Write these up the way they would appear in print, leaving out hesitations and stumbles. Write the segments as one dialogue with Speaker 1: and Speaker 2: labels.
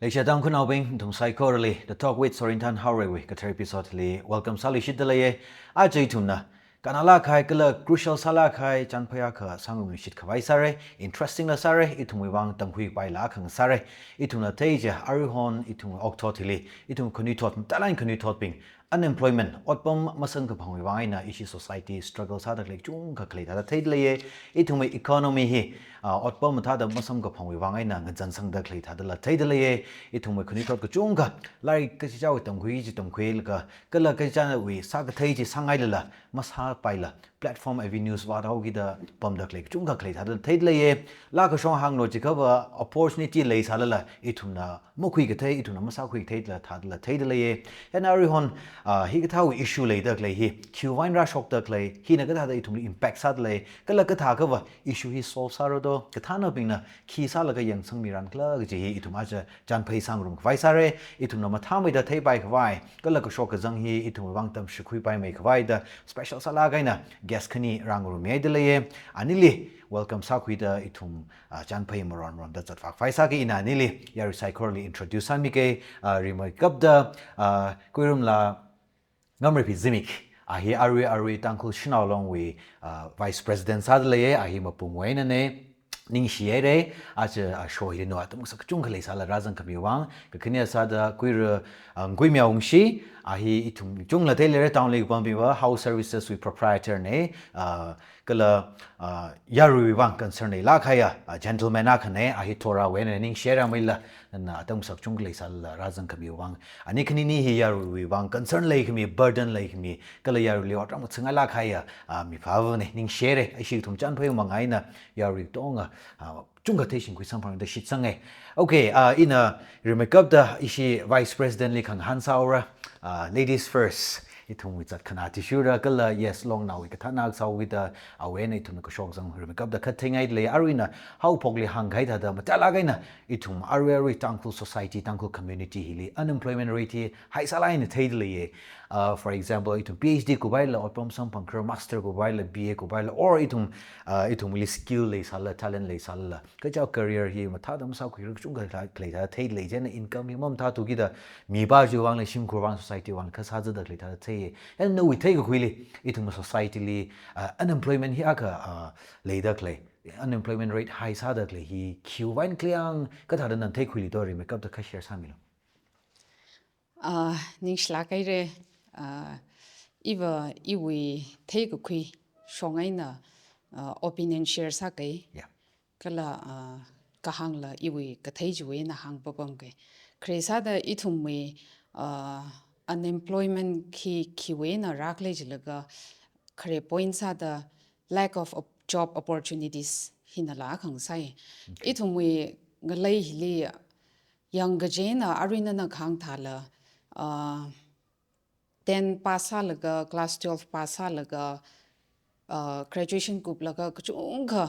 Speaker 1: Leisha dang kun aubing tung psychorally the talk with Sorintan Howrewi ka episode li welcome sali shidalaye a jaitumna kanala khai kala crucial sala khai chanphaya kha sangum shit khawai sare interesting la sare itumi wang tanghui pai la khang sare ituna teja arihon itung okthotili itung khanuithot talain khanuithot ping unemployment otpom masang ka phangwi wang na ishi society struggle sa dak lek chung ka klei da theidlaye itumi economy hi otpom tha da masam ka phangwi wang na ngan sang dak klei tha da la theidlaye itumi khanuithot ka chung ka lai ka chi chaw tanghui ji tangkhwel ka kala ka cha wi sa ka thei ji sangai la masa paila platform avenues wa daw gi da pom dak lek chung ka klei tha da theidlaye la ka shong hang no ji ka ba opportunity lei sa la itumna mokhui ka thei ituna masa khui thei la tha la theidlaye henari hon hi ka thaw issue lei dak lei hi qwine ra shok dak lei hi na ka tha da itum impact sa lei kala ka tha ka ba issue hi solve sa ro do ka tha na ping na khi sa la ka yang sang mi ran kla ji hi itum a jan phai sang rum vai sa re itum na ma tha mai da thei bai ka vai kala ka shok ka jang hi itum wang tam shi khui pai mai ka vai da special sala ga na guest khani rang rum me de lei anili welcome sa khui da itum jan phai maron ron da chat fak vai sa ki ina anili ya psychically introduce an mi ke remote kap da kuirum la ngam repi zimik ahi arwi tangkul shina along we vice president sadleye ahi mapumwe na ne ning shiere ache show hi no atum sak chung khalei sala razan kamiwang ka khnia sada kuir ngui myawng shi ahi itum chung la tele town le pam biwa house services with proprietor ne kala yaru wang concern ne la khaya gentleman akhane ahi tora we ne ning shera maila na atum sak chung khalei sala razan kamiwang ani khni ni hi yaru wang concern le khmi burden le khmi kala yaru le atram chunga la khaya mi phaw ne ning shere ashi thum chan phai mangai na yaru tonga chung ka theshin kui sampang da shit sangai okay in a remake da ishi vice president li khang han saura ladies first itum with that kana tishura kala yes long now we ka thana saw with the awen itum ka shok sang remake da khathingai le arina how pogli hang gai da matala gaina itum arwe thankful society thankful community hili unemployment rate high salain theidle for example itum phd ko baila opom sampang master ko baila ba ko baila or itum li skill le sala talent le sala ka jaw career hi ma tha dam sa khu chung ga klei da thei le jen income hi mom tha tu gi da mi ba ju wang le sim ko wang society wang ka sa da klei da thei and no we take ko li itum society li unemployment hi aka le da klei unemployment rate high sa da klei hi qwine kliang ka tha da nan thei khuli do ri make up da ka share sa mi lo
Speaker 2: ning shlakai re iwa iwi thei ko khui shongai na opinion share sa kai kala kahang la iwi ka thei juwe na hang papam ke kresa da ithum me unemployment ki na rakle jilaga khare point sa da lack of job opportunities hinala khang sai ithum me ngalai hili yang gajena arina na khang thala 10 pasa laga class 12 pasa laga graduation group laga kachung kha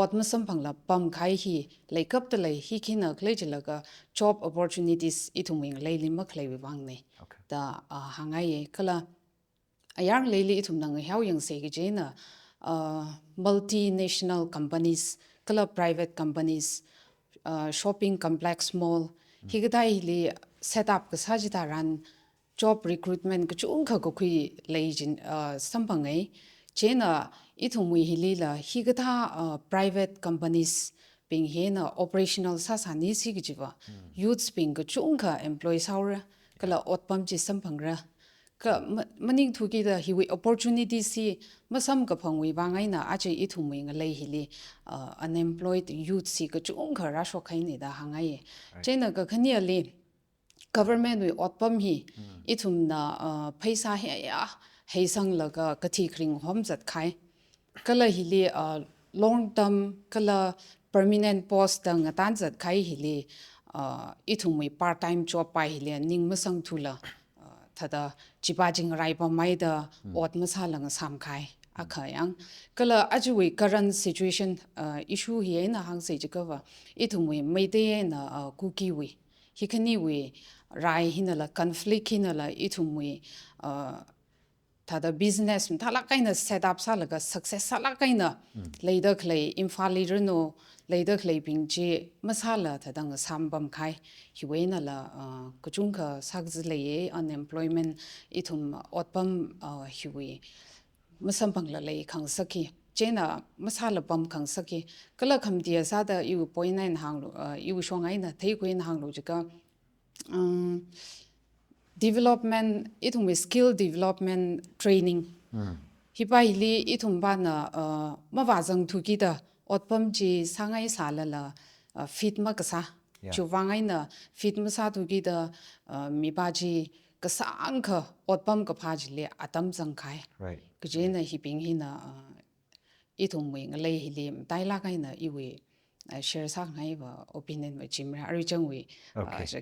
Speaker 2: otmasam phangla pam khai hi laikap ta lai hi khina khlei laga job opportunities ithuming leili ma khlei wang ne da hangai kala ayang leili ithum nang hyau yang se gi jena multinational companies kala private companies shopping complex mall higadai li set up ka sajita ran job recruitment ka chung kha ko khui leijin sampangai chena ithumui hilila higata private companies ping hena operational sa sani si giwa youths ping ka chung kha employees aura kala otpam chi sampangra ka maning thuki da hiwi opportunity si masam ka phangwi wangai na ache ithumui nga lei hili unemployed youth si ka chung kha ra sho khai ni da hangai chena ka khania li government we otpam hi ithum na phaisa he ya heisang laga kathi khring hom zat khai kala hili long term kala permanent post dang atan zat khai hili ithum we part time job pai hili ning masang thula thada chipajing rai pa mai da ot masalang sam khai akhayang kala ajui current situation issue hi na hang se jikawa ithum we meite na kuki we hikani we rai hinala conflict hinala ithum we tada business thala kaina set up salaga success sala kaina leida khlei imphal leader no leida khlei pingchi masala thadang sambam khai hiwena la kachungkha sakzi leye unemployment ithum otpam hiwi masam pangla lei khang saki chena masala pam khang saki kala khamdia sada yu point nine hang yu shongai na thei kuin hang lo jika development itum skill development training hipai li itum bana mawajang thuki da otpam ji sangai salala fit makasa chuwangai na fit masa thuki da mibaji kasang kha otpam ka phaji le atam jangkhai
Speaker 1: Right.
Speaker 2: kjena hiping hina itum wing lei hi tai la kai na iwe share sa ngai ba opinion ma chimra ari changwi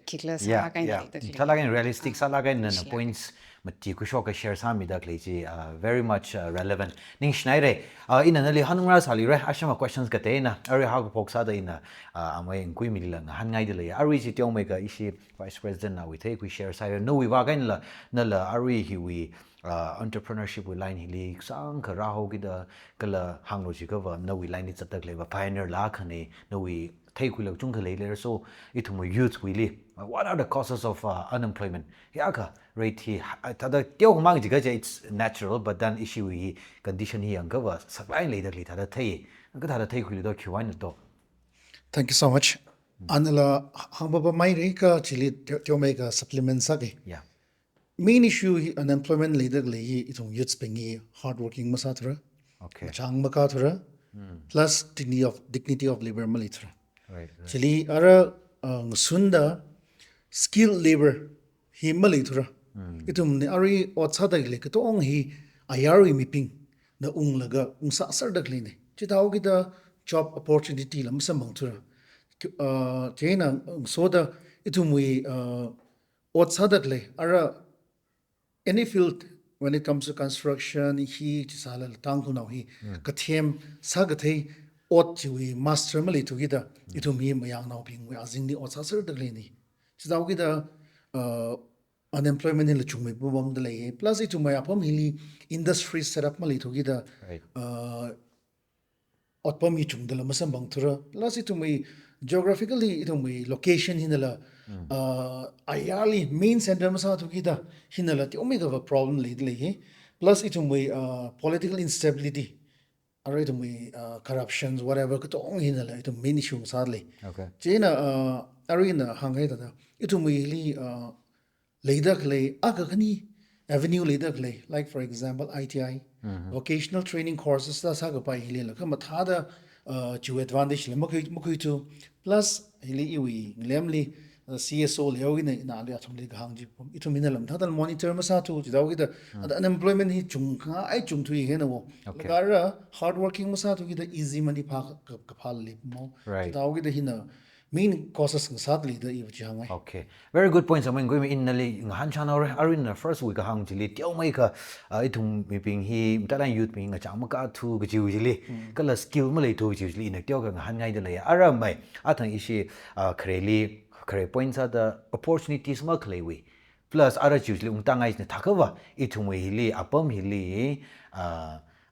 Speaker 2: khikla sa kai na
Speaker 1: Talagang realistic salagan na points mati ko shoka share sa mi da klei very much relevant. Ning schneide ina nali hanungra sali re ashama questions ka te na ari ha ko poksa da ina amai ngui mi la han ngai de le ari ji tiong me ka ishi vice president na we take we share sa no we wa gain la na la ari hi we entrepreneurship we line hili sang ka raho gi da kala hanglo ji ka va no we line it tak le ba pioneer la khane no we take we chung ka le le so itum youth we li what are the causes of unemployment ya ka rate hi tada tyo mang ji ga it's natural but then issue hi condition hi ang ka va supply le da li tada thai ka tada thai khu do khwan to
Speaker 3: Thank you so much. Anala hambaba mai re ka chili tyo mai ka supplement sa ke.
Speaker 1: yeah
Speaker 3: Main issue hi unemployment leader le hi itong youth pengi hardworking masa thra.
Speaker 1: okay
Speaker 3: Ngachang maka thra. Plus dignity of labor mali thra.
Speaker 1: right
Speaker 3: Chili ara sunda skilled labor hi mali thra. Itum ne ari otsa da le ka tong hi ayari miping na ung laga ung sa sar da kline. Chitaw gi da job opportunity lam samang thra. Chena so da itum we otsa da le ara any field when it comes to construction hi chisala tangku now hi kathem sagathei ot chiwi master mali to gida itu mi mayang now ping we azing ni ot sasar da ni chidaw gida unemployment in chungme bu bom de lei plus itu maya pom hili industry setup mali to gida ot pom hi chung de la masam bang thura plus itu mai geographically itu mai location hinala ayali main center masa to gida hinala ti omega of a problem leidalei plus itu mai political instability or itu mai corruptions whatever ko tong hinala itu main issue sadly
Speaker 1: okay
Speaker 3: chena arena hangai da itu mai li leidalei agakani avenue leidalei like for example ITI vocational training courses da saga pai hilela kama thada chu advantage le makui tu plus hili iwi lemli CSO leogi na le athumli gang ji itu minalam thadal monitor masa tu jidawi da unemployment hi chungkha ai chungthui he na wo gara hard working masa tu gi da easy money pha ka phal le mo jidawi da hina main causes ng sadly da iwi jangai
Speaker 1: okay very good points amen going in nali han chana arin first week hang jili tiao mai ka itum mi ping hi talan youth ping nga chang ma ka thu ga jiu jili kala skill ma le thu jiu jili na tiao ka han ngai da le ara mai athang ishi khreli kare points are the opportunities ma khlei plus ara usually untangai ne thakawa itum hili apam hili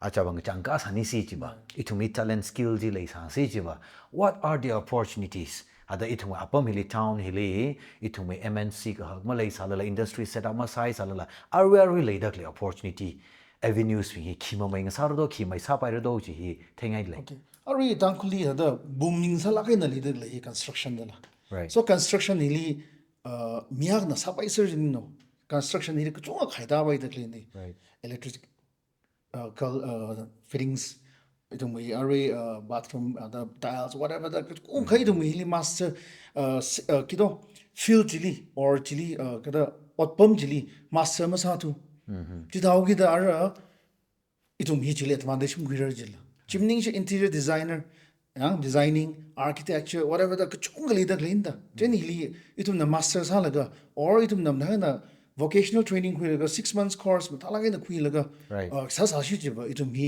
Speaker 1: achabang changka sani si chiba itumi talent skill ji le sa si chiba what are the opportunities ada itum apam hili town hili itum MNC ka ma le sala industry setup ma sai sala are le da opportunity avenues hi khima mai nga sardo khimai sa pai do ji hi thengai le
Speaker 3: okay ari dankuli da booming sala kai na leader le construction da
Speaker 1: right
Speaker 3: so construction hili miag na sapai surgeon no construction hili ko chunga khaida bai da clean
Speaker 1: right
Speaker 3: electric fittings itu mai are bathroom the tiles whatever that kung khai dum hili master kido fill chili or chili kada otpam chili master ma sa tu jidaw gi da ara itu mi chili advantage mu girar jila chimning interior designer designing architecture whatever the chung li da clean da jen hili itu na master sa laga or itu na vocational training khuilaga 6 months course ma talaga na khuilaga sa sa shi jiba itu mi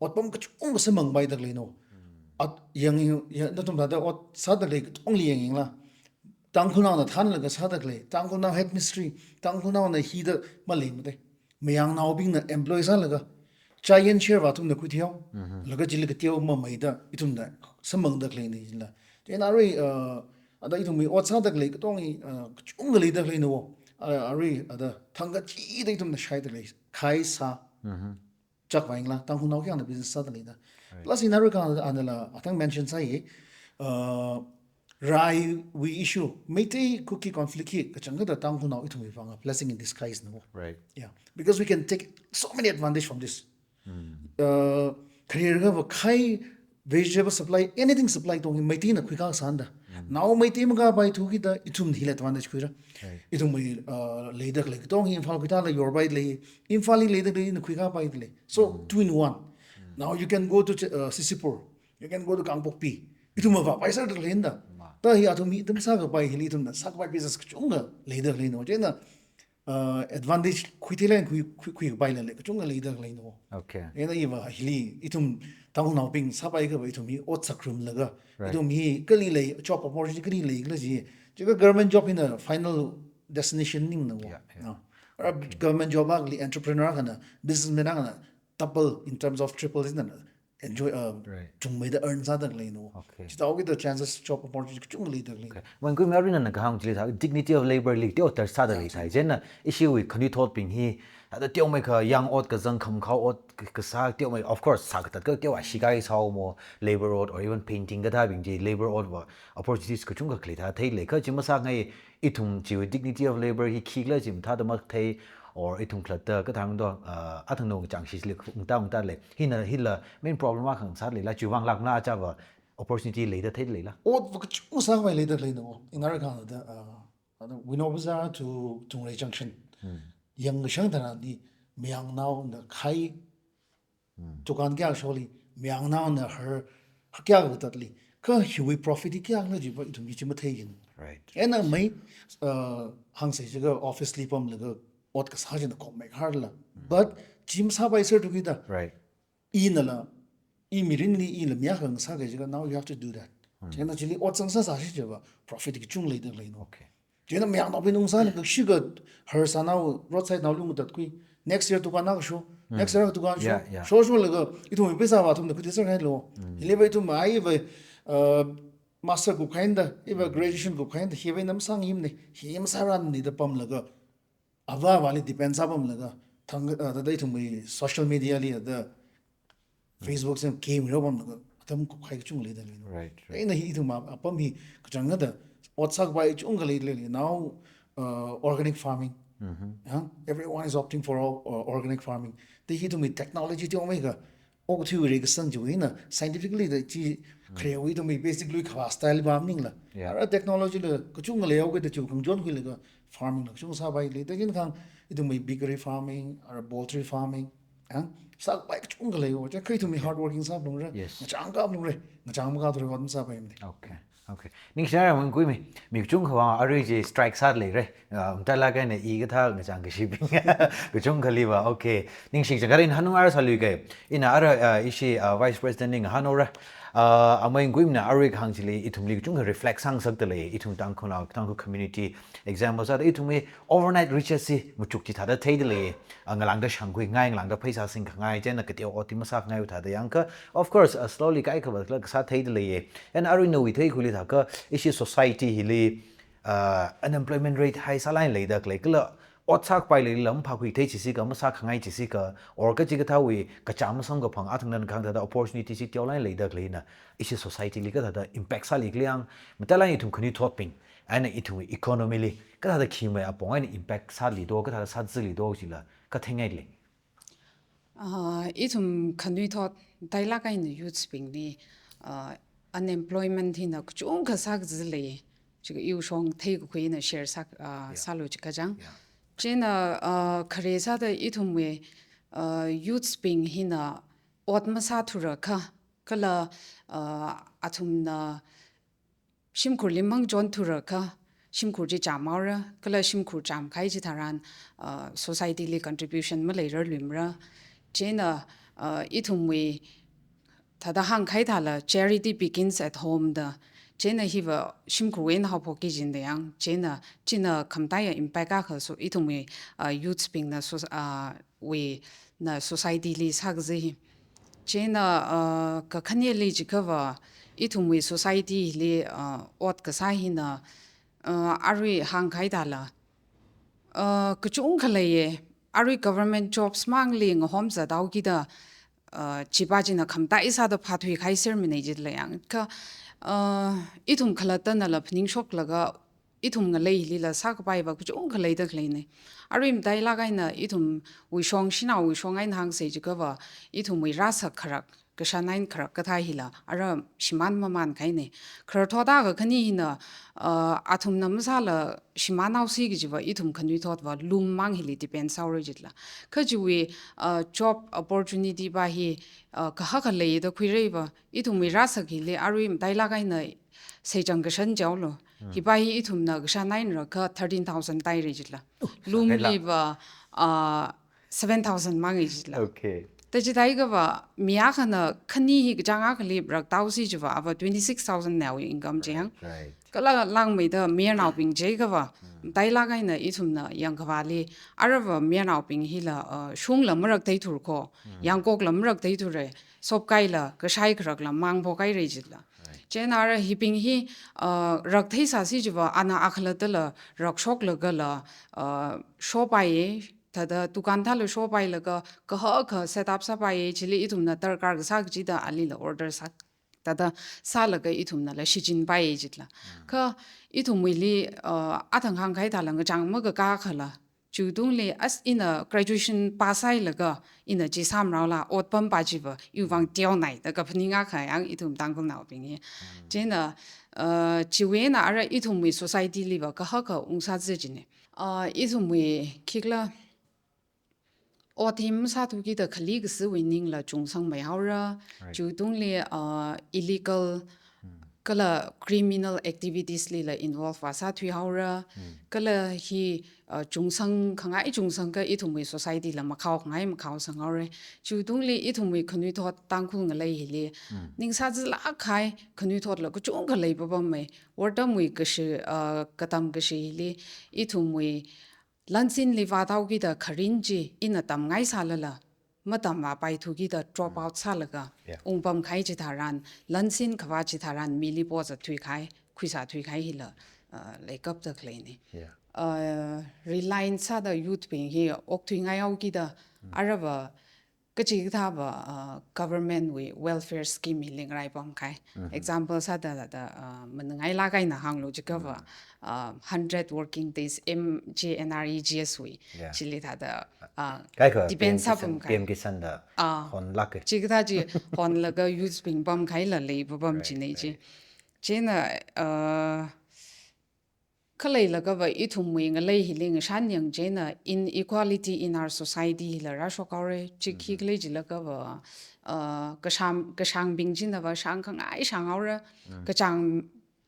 Speaker 3: otpam ka chung sa mang bai da leno at yang na tum da ot sa da le ong li yang la tang khuna na than laga sa da le tang khuna head mystery tang khuna na hi da ma le mate Mayang now being the employees alaga. Giant share vatum the kutio. Laga jilikatio mamaida, itum the samang the clean is la. Then ada itum me what's other lake, only ungali the clean wo. Ari ada tanga chi the itum the shide lace. Kai sa. Chuck Wangla, Tangu Noki on the business suddenly. Plus in America, I think mentioned say, Rai we issue Mete cookie conflict here, Kachanga the Tangu now it will be a blessing in disguise. No?
Speaker 1: Right.
Speaker 3: Yeah. Because we can take so many advantage from this. Career have a kai vegetable supply, anything supply to him, Mete in a quick sanda. Now Mete Maga by two kita, itum hill advantage quira. Itum later like don't him falcata, your by lay, infally later in the quick by lay. So 2 in 1. Now you can go to Sisipur, you can go to Kangpokpi. Itumava, I said to Linda. He had to meet them saga by Hilitum, the Sakhavai business chunga, later Lino, Jena advantage quickly and quick by the chunga later Lino.
Speaker 1: Okay.
Speaker 3: And Eva Hili, itum town now being Sabai to me, Otsakrum Laga, itum he, Galilei, chop opportunity, Galilei, you government job in a final destination in the war. No. Government job ugly, entrepreneur, businessman, double in terms of triple, isn't it? Enjoy chung may the earn suddenly no.
Speaker 1: Okay.
Speaker 3: Just all the chances job opportunity chung later.
Speaker 1: When we marry and account dignity of labor league, the other suddenly Jenna issue with khanuithot being he the deal maker young odd kazang come cow kasa deal make of course sak that go shigai is how more labor odd or even painting that having the labor odd opportunities kachungkha klita tay leka jimasak ngay itum jiw dignity of labor he kigla jim tadamak tay or itung clutter cái thằng đó thằng nông chẳng xí lực ung ta lệ hina main problem mà khang sát lệ là chịu vang lạc na cha và opportunity lấy được thế lệ là
Speaker 3: Odd for chung Sakhavai later no. In America, we know Bazaar to Tunglei Junction. Young Shantana, the Myang now the Kai Tukan Gag surely, Myang now the her Gag Dudley. We profit the Gag to meet him
Speaker 1: right
Speaker 3: and I may hang say office sleep on the what kas hajin the make hardla. But Jim Sabai sir together.
Speaker 1: right
Speaker 3: Inala, immediately in the Myakang Saga, now you have to do that. And actually, what's on Sasha, profit chung later.
Speaker 1: okay
Speaker 3: Jenna Myang not been on San, sugar, her son now, roadside now look that quick. Next year to go now show, next year to go show. Social ago, it will be Pisa from the Kudisa hello. He live to my master go kind, ever graduation go kind, he when them sang him, he him saran the pum lago. Ava Valley depends upon laga. The day to me, social media, the Facebook and came robon, them quite chung later.
Speaker 1: right
Speaker 3: In the heat upon me, Kachanga, what's up by Chunga now organic farming. Everyone is opting for organic farming. They hit me technology to omega. Oh, to Rigasan Juina, scientifically, the create to me basically style farming. Technology, the Kachunga layout that you can join farming, Chunga by later in come, it may bakery farming or poultry farming. Sak by Chunga layout, which are to me hardworking something.
Speaker 1: Yes.
Speaker 3: Ngachang got them.
Speaker 1: okay okay ning share when kui mi chung khawa ari strike sadly re ta la cái này y cái thang cái cái shipping cái chung khali ba okay ning sing jagarin hanungar salu ke ina ara ishi vice president ning hanora amai guim na ari khang chili itumli chung reflect sang sak tele itum tang khona tang community example sa itumi overnight riches si muchuk chi thada theidele ngalang da shangui ngai ngalang da phaisa sing ngai chen na ketio otima sak ngai thada yang ka of course slowly kai ka ba sa theidele and ari no we thei khuli tha ka ishi society hili unemployment rate high saline le da klei kla otsak pai le lam pha kui thei chi si ka ma sa khangai chi si ka or ka chi ka thawi ka cham sam ka phang athang nan khang da opportunity si tiaw line le da klei na ishi society li ka da impact sa li kliang mtala itum khuni thot ping and itum economy li ka da khi mai apong and impact sa li do ka da sa zi li do chi la ka thengai le
Speaker 2: itum khanuithot dailaka in youth ping ni unemployment hin ak chung ka sak zile chiga yu shong thei ku in share sak salo chika jang chena kharesa da itum we youth ping hina otma sa thura kha kala athum na shimkur limang jon thura kha shimkur ji chamara kala shimkur cham khai ji tharan society le contribution ma later limra chena itum we tada hang khai thala charity begins at home da Chena hiva shimkruwen ha phoki jin de yang chena china khamta ya impact ka so itumi youth ping na so we na society li sagzi chena ka khanye li jikava itumi society li ot ka sahi na ari hang khai dala kachung khalaye ari government jobs mang li ngom za daw ki da chiba jina khamta isa da phathui khai ser mi nei jit la yang ka itum khalata na la phning shok laga itum nga lei li la sak pai ba kachung khalai da khlei ne arim dai la gai na itum wi shong shina wi shong ai hang se jika wa itum wi rasa kharak ka shanain kharak ka tha hila ara shiman maman khai ne khar thoda ga khani na athum nam sa la shimanau si gi jiwa itum khanuithot wa lum mang hili depend sauri jitla khaji wi job opportunity ba hi ka ha khalai da khuirei ba itum wi rasa gi le arim dai la gai na sejang ga shan jaw lo hi ba hi itum na ga shanain ra ka 13000 tai re jitla lum li ba 7000 mang jitla
Speaker 1: Okay.
Speaker 2: ta ji dai ga ba miya khana khani hi ga janga khali brak taw si ji ba 26000 now income jang
Speaker 1: Right.
Speaker 2: kala lang me da miya naw ping je ga ba dai la ga na itum na yang ga ba li arava miya naw ping hi la shung lam rak dai thur ko yang kok lam rak dai thur re sop kai la ga shai khrak la mang bo kai re jitla Jenara hipping hi rak thai sa si jiwa ana akhla la rak shok la ga la shopai tada dukan tha la shopai la ga ka set up sa pai chili itum na tar kar ga sa ji da ali la order sa tada sa la ga itum na la shijin pai jitla ka itum wi li athang hang khai ta la ga chang ma ga ka khala chu dung le as in a graduation pasai la ga in a ji sam ra la ot pam pa ji ba yu wang tiao nai da ga phni nga kha yang itum tang kong nao ping ye jena chi we na ara itum wi society li ba ka ha ka ung sa zi ji ne itum wi khikla otim sa tu ki da khali ga si wi ning la chung sang mai ha ra chu dung le illegal kala criminal activities li la involve wa sa thui ha ra kala hi chung sang ka itum wi society la ma khaw sang ha re chu dung le itum wi khanuithot tang khul nga lai hi le ning sa zi la khai khanuithot la ku chung ka lai ba ba mai wardam wi ka shi katam ka shi le itum wi lansin li wa daw ki da kharin ji in a tam ngai sa la matam wa pai thu ki da drop out sa la ga ung pam khai ji tharan lansin khwa ji tharan mili po za thui khai khuisa thui khai hi la lai kap da khlei ne reliance sa da youth ping hi ok thui ngai au ki da araba kachi tha ba government we welfare scheme hi ling rai pam khai example sa da man ngai la kai na hang lo ji ka ba 100 working days mjnregs we chili tha da
Speaker 1: Cái khởi
Speaker 2: depend sa pam khai
Speaker 1: PM kisan da hon lak ke.
Speaker 2: chi ka ji hon la ga youth ping pam khai la le pam chi nei ji chena khalai la ga ba ithum wi nga lei hi ling shan yang jena inequality in our society la ra sho kaure chi khi klei ji la ga ba ka shang bing jin da ba shang khang ai shang aura ka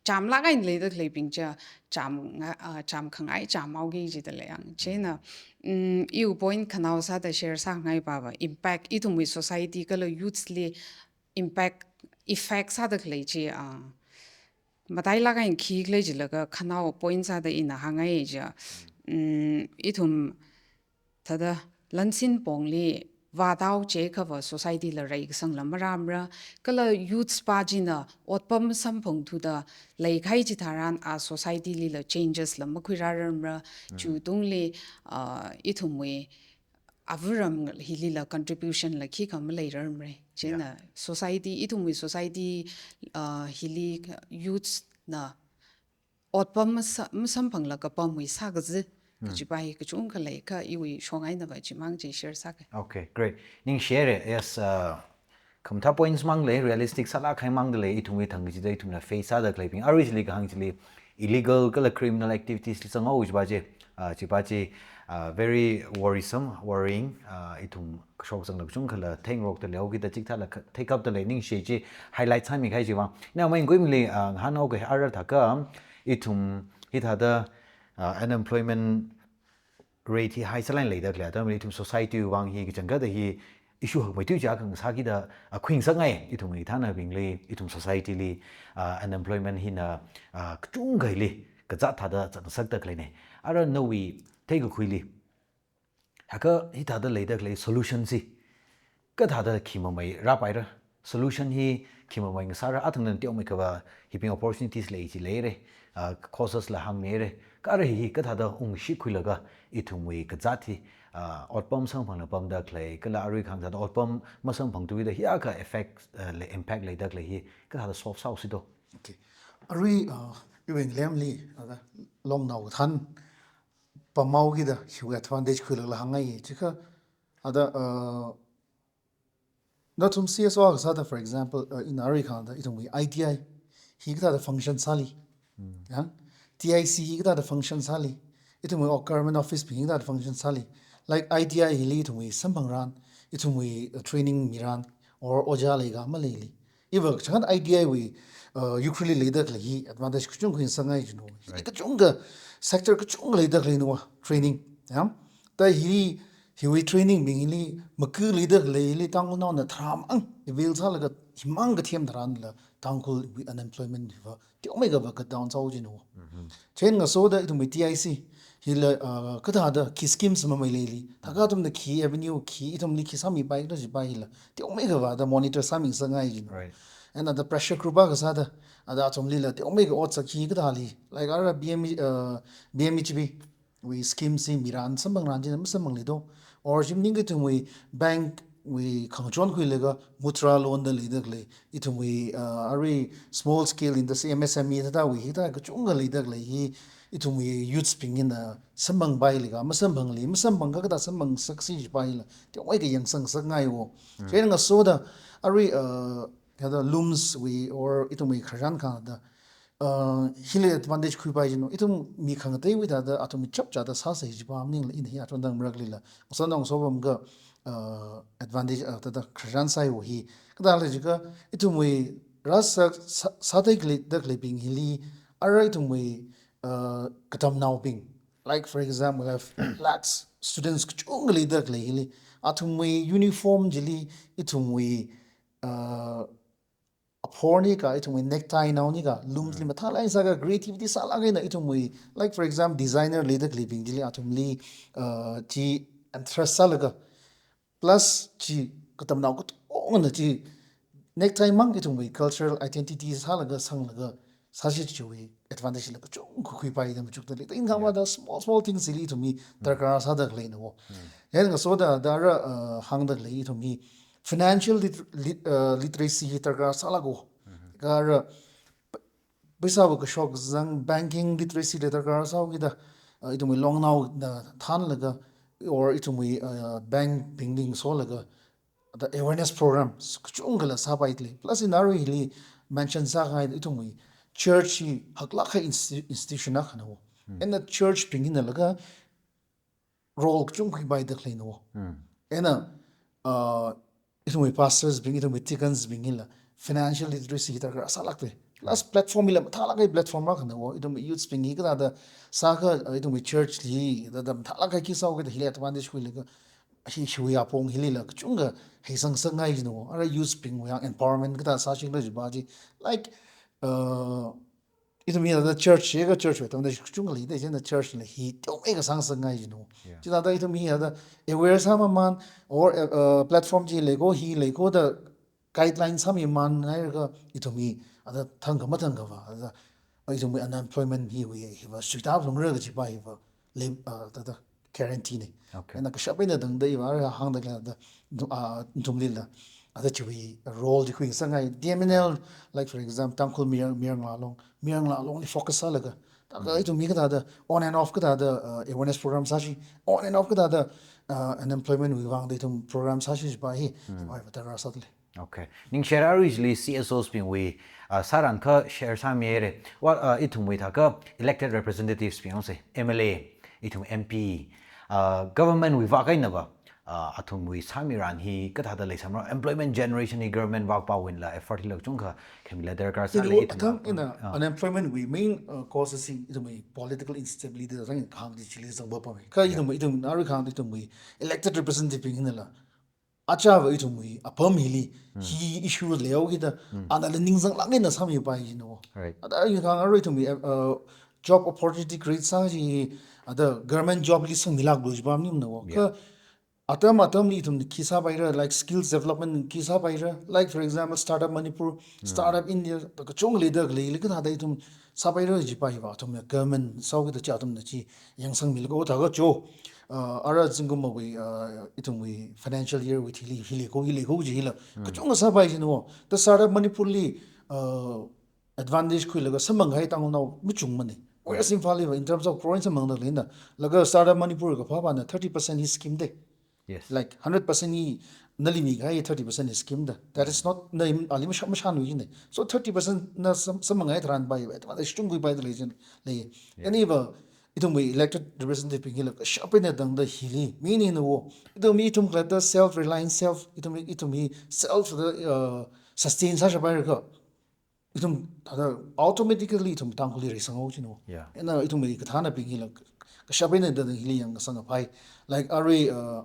Speaker 2: cham la gain le da klei bing cha cham khang ai cham au gi ji da le yang jena you point khanau sa da share sa ngai ba impact ithum wi society ka la youth li impact effect sa da klei chi matai la gain khi klei ji la ga khanau point sa da in hangai ja ithum tada lansin pongli wadau che khawa society la rai sang lam ram ra kala youth spa jina otpam sampong thu da lai khai ji tharan a society li la changes lam khu ra ram ra chu tung le ithum we avuram hili la contribution la khi kam lai ram re chena society ithum we society hili youth na otpam sampang la ka pam we sa ga zi ji bai ka chung ka lai ka iwi shongai na ba ji mang ji share sa ka
Speaker 1: Okay, great. Ning share it yes kam tha points mang le realistic sala khai mang le itum we thang ji dai tum na face ada claiming originally ka hang ji illegal kala criminal activities li sang au ji ba je ji ba ji very worrying itum shok sang la chung khala theng rok te leo gi da chik tha la take up the learning she ji highlight time mi khai ji wa now mai ngoi mi le han au ge ar tha ka itum hi tha da unemployment rate hi high saline le da kla da mi tum society wang hi ki changa da hi issue hak mai tu ja kang sa gi da khwing sa ngai itung i thana bing le itung society li unemployment hi na chung gai li ka za tha da chan sak tak le ne ara no wi te ga khwi li haka hi tha da le dak le solution si ka tha da khima mai ra pai ra solution hi khima mai sa ra athang nan tiau mai ka ba hi opportunities le chi le re causes la hang ne re ka re hi ka tha da ung shi khwi la ga itung wi ka za thi outpam sang phang na pam da klei ka la ri khang da outpam ma sang phang tu da hi ka effect le impact le da klei hi ka tha da soft sau si do
Speaker 3: okay arui yueng lemli ada long now than pamau gi da hiu advantage khul la hangai chika ada not from CSO sa for example in Ari Khan da itung ITI hi ga da function sali ya TIC hi ga da function sali itung government office hi ga da function sali like ITI hi li itung sambang ran itung training miran or oja le ga ma le li iwa chan ITI we usually leader le hi advantage ku chung ku sangai jino ka chung ga sector ka chung leader le no training ya ta hi we training bing li maku leader le li tang no na tham ang will sa la ga himang ga thiam dharan la tang kul unemployment va ti omega va ka down chau jino chen nga so da itum TIC hi la ka da da ki schemes ma mai le li ta ga tum da ki avenue ki itum li ki sami bai da ji bai la ti omega va da monitor saming sangai jino and the pressure group ga sa da ada chom li la ti omega ot sa ki ga da li like ara BMHB we scheme si miran sambang ran jin sambang le do or jim ning to we bank we control ku le ga mutra loan da le le it we ari small scale in the MSME da we hita ga chung ga le le hi it we youth sping in the sambang bai le ga masambang ga da sambang saksi bai la ti oi ga yang sang sang ngai wo chen nga so da ari the looms we or it we khajan ka da hile advantage khu bai jino itum mi khang te wi da atom chap cha da sa se ji ba ning in hi atron dang mrak lila so nong so bam ga advantage da khajan sai wo hi kada le ji ga itum we ras sa te kle da kle ping hili ara itum we katam now ping like for example have lakhs students chung le da kle hili atum we uniform jili itum we Porni ka itum necktie now ni ka looms li mathala isa ka creativity sa lagay na itum like for example designer leader clipping dili atum li chi interest salaga plus chi katam now kut on chi necktie mang itum cultural identity sa laga sang laga sashi chi advantage la chung ku kui pai da machuk da in kama da small things li itum tarkara sa da klei no yan ga so da dara hang da lei itum financial literacy targa salago gar bisa ko shok zang banking literacy targa saw gida itum long now da than laga or itum bank pinging so laga the awareness program chungala sabaitli plus in our hili mention sa ga itum church hakla kha institution na khano and the church pingin laga role chung bai da khleno ena itum pastors bring itum deacons bring la financial literacy hitar ka salak pe plus platform ila thala kai platform ra khana wo itum youth bring ga da sa ka itum church li da thala kai ki saw ga hile advantage ku le hi hui apong hili la chunga he sang sang ngai no ara youth bring wa empowerment ga sa chi le ba ji like itum the church ga church wa tamda chunga li de the church le hi to me ga sang sang ngai no ji da itum da aware sama man or platform ji lego hi lego the guidelines sam man nai ga itumi ada thang ga matang ga wa ada itum unemployment hi we wa suita long re ga ji ba hi wa le da guarantee ne na ka shape na dang dai wa hang da da dum lila ada chui role ji khwing sangai DMNL like for example tangkul mir la long ni focus ala ga ta itum mi ga da on and off ga da awareness program sa shi on and off ga da unemployment we wang de tum program sa shi ba hi ba ta ra sa le
Speaker 1: okay ning share usually CSOs being we saran ka share sa mere what itum we ta ka elected representatives being say MLA itum MP government we va kai na ba atum we samiran hi ka tha da le samra employment generation hi government wa pa win la effort lok chung kha khemla der kar sa le
Speaker 3: itum in unemployment we main causes itum political instability da rang khang di chili sang ba pa ka itum na ri khang itum we elected representative in la acha itu mui apam hili he issue leo kita ana le ningzang langin na sami pa yi no
Speaker 1: Right.
Speaker 3: ada yu kang aro itu mui job opportunity create sa ji ada government job li sang milak do jbam nim no ka atam ni tum kisa baira like skills development kisa baira like for example startup manipur startup india ka chong leader le ka da itum sabaira ji pa hi ba tum government sau ki da cha tum na chi yang sang mil go ta ga cho ara jingum mo we itum we financial year with hili ko ji hila ka chong sa bai ji no the startup manipur li advantage khu laga samang hai tang no mi chung mane whereas in Valley in terms of growing samang da lena laga startup manipur ka pa ba na 30% is scheme de
Speaker 1: Yes.
Speaker 3: like 100% ni nalimi gai 30% is scheme da that is not na ali mashan wi ne so 30% na samang hai tran bai ba ta stung gui bai da legend le any ba itum we elected representative pingil shop in dang da hili meaning no itum mi tum glad self reliant self itum mi self sustain sa ba ka itum 다 automatically itum tangkuli re sang ho no
Speaker 1: Yeah.
Speaker 3: ena itum me ka thana pingil ka shop in da hili yang sang pai like are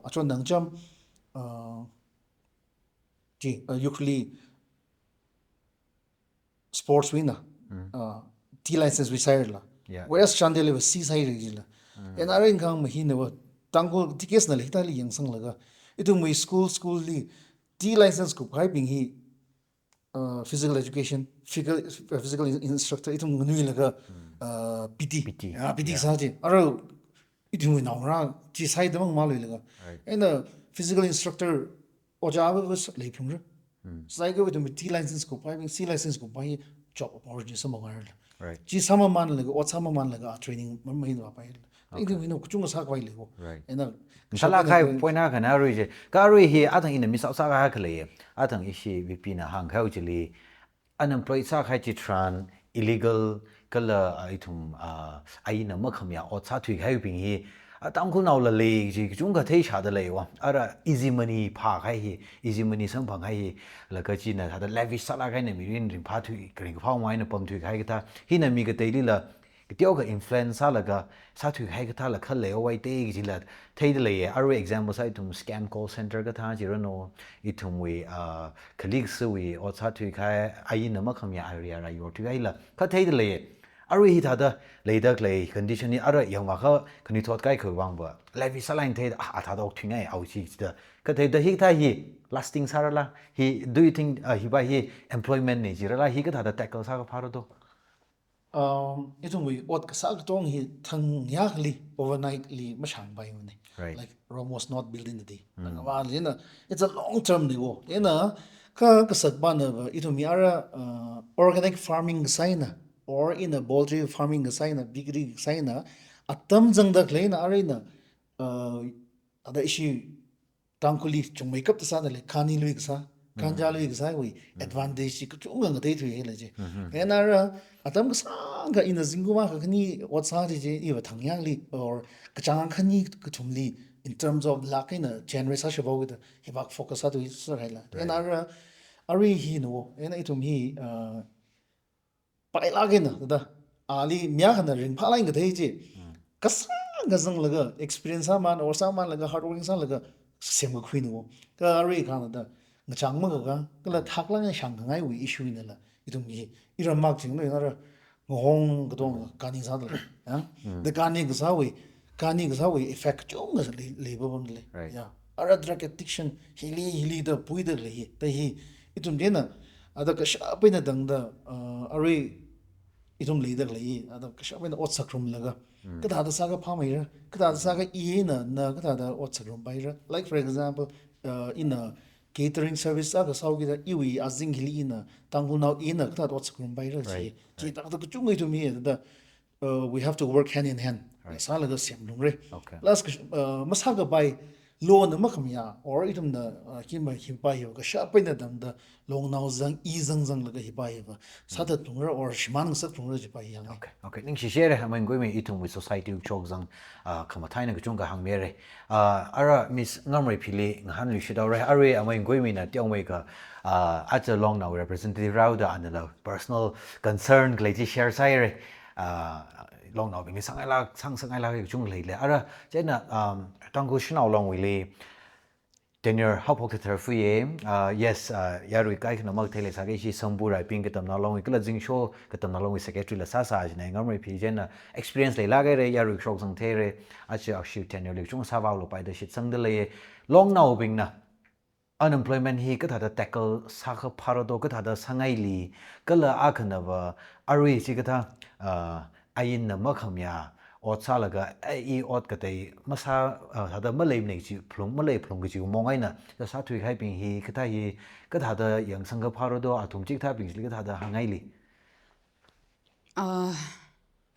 Speaker 3: achon dang cham ji usually sports winner T license retired la
Speaker 1: Yeah.
Speaker 3: whereas chandele was C side la and are in kang mahin no tangko tickets na lita li yang sang laga itu mui school li T license ko pai bing hi physical education physical instructor itu ngunui laga PT
Speaker 1: PT,
Speaker 3: PT sa ji aro itu mui na ra ji sai da mang ma le laga and physical instructor oja ba was le phung ra sai go with T license ko pai bing C license ko pai job opportunity sa mang ra
Speaker 1: Right.
Speaker 3: ji sama man laga o sama man laga training mai no pai itu no kuchung sa kwai le go
Speaker 1: Right.
Speaker 3: and
Speaker 1: Sala khai poina kana ri je ka ri hi atang in mi sa sa ka khle atang ishi vp na hang khau chili unemployed sa khai chi tran illegal kala itum ai na ma khamya o cha thui khai ping hi atang khul naw la le ji chung ka thei sha da le wa ara easy money pha khai hi easy money sang phang khai hi la ka chi na tha da lavish sa la khai na mi rin rin pha thui kring phao mai na pom thui khai ka ta hi na mi ka te li la tiêu cái influencer là cái sao thử hay cái thà là khơi lệ ở đây cái là thấy được là ở example sai thùng scam call center cái thà chỉ là nó ít thùng vì colleagues vì ở sao thử hay ai nằm ở không nhà area là yêu thử hay là có thấy được là ở đây thà đó lấy được là condition ở đây yang mà có khanuithot cái khởi vang bữa lại vì sao lại thấy thà đó thử ngay ao chi đó có thấy được hi thà hi lasting sao là hi do you think hi by hi employment này chỉ là hi cái thà đó tackle sao cái phá đó
Speaker 3: itu mui ot ka sak tong hi thang yak li overnight li mashang bai mane
Speaker 1: Right.
Speaker 3: like Rome was not built in the day wa lena it's a long term ni go ena ka sak ban itu mi ara organic farming saina or in a poultry farming saina bigri saina atam jang da kleina arena ada ishi tangkuli chung makeup ta sa le khani lui sa kanja lui sa wi advantage ku chung ang dei thui hele je ena atam ka sang ka ina zinguma ka ni what sa je I wa thang yang li or ka chang khani ka thum li in terms of luck in a generous sa shabo with he back focus sa tu sa hela ena ari hi no ena itum hi pai la ge na da ali mya khana rin pha lai ga dei je ka sang ga zang laga experience sa man or sa man laga hard working sa laga sem ga khui no ka ari khana da ngachang ma ga ka la thak la nga shang ngai wi issue ni la itum hi ira mak jing no na ngong ga dong ka ni sa da ya the ka ni ga sa wi effect chung ga le ba bon le ya ara drug addiction hili da pui da le ta hi itum de na ada ka sha pa na dang da ari itum le da le ada ka sha pa na ot sakrum laga ka da sa ga pha mai ra ka da sa ga I na ka da ot sakrum bai ra like for example in a catering service aga saugi da iwi azing hili na tangul now na ka da ot sakrum bai ra ji ta da ku chung to me da we have to work hand in hand sa la ga sem lung re plus masa ga bai lo na ma kham ya or itum da ki ma hi bai yo ka sha pa na dang da long now zang zang la ga hi bai ba sa da tung ra or shman sa tung ra ji bai ya
Speaker 1: Okay, ning share ha man goi me itum with society chok zang khama thai na chung ga hang mere ara miss ngamri phili nghan lu shida re are amai goi me na tiang me ka at a long now representative rauda and the personal concern glei share sai re long now bi sang ai la chung lei le ara chena tang go shnau long wi le tenure how pok the fu ye yes yarui kai khna mak thele sa ge shi sambu rai ping ke tam na long ke la jing sho ke tam na long secretary la sa sa jne ngam ri phi jen experience le la ge re yarui shok sang the re a chi a shi tenure le chung sa wa lo pai de shi sang de le long now bing na unemployment hi ka thada tackle sa kha pharo ka thada sangai li kala a khna ba arui chi ka tha ayin na ma khamya ot sa laga e ot ka tai masa thada ma leim nei chi phlong ma lei phlong gi mo ngai na sa sa thui khai ping hi ka thada yang sang ka pharo do athum chi tha ping li ka thada hangai li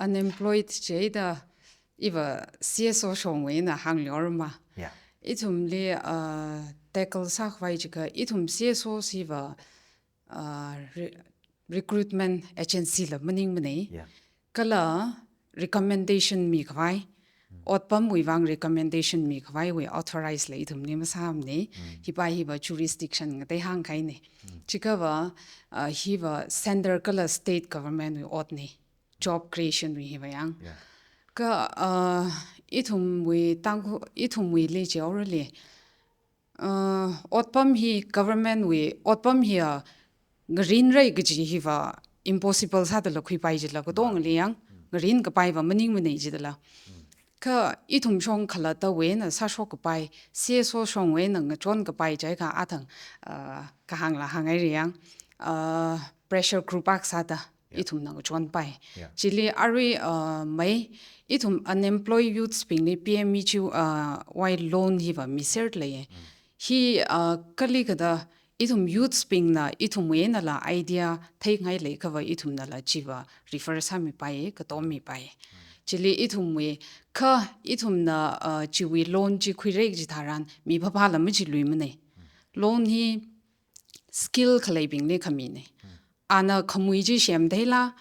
Speaker 2: unemployed che da iwa CSO shong we na hang lyor ma
Speaker 1: yeah
Speaker 2: itum le tackle sakhavai chika itum CSO siwa recruitment agency la maning mane
Speaker 1: yeah
Speaker 2: kala recommendation mi khwai otpam wi wang recommendation mi khwai we authorize le itum ne masam ne hiba jurisdiction ngate hang kai ne chika wa hiwa sender kala state government we ot ne job creation we hiba yang
Speaker 1: yeah
Speaker 2: ka itum we le je orale otpam hi government we otpam hi green rai gji hiwa impossible sa da khui pai jila ko dong le yang green ka pai wa maning mane jidala ka itum shong khala ta we na sa shok pai CSO shong we na chon ka pai jai ka athang ka hang la hangai riang pressure group ak sa da itum na chon pai
Speaker 1: Yeah.
Speaker 2: chili ari mai itum unemployed youths ping ni PME chu wide loan hi wa miser le hi kali ka da itum youths ping na itum we na la idea thai ngai le ka wa itum na la chiwa refer sa mi pai ka to mi pai chili itum we kha itum na chiwi loan chi khurek ji tharan mi phapha lam chi lui mane loan hi skill khalibing ne khami ne ana khamui ji shem deila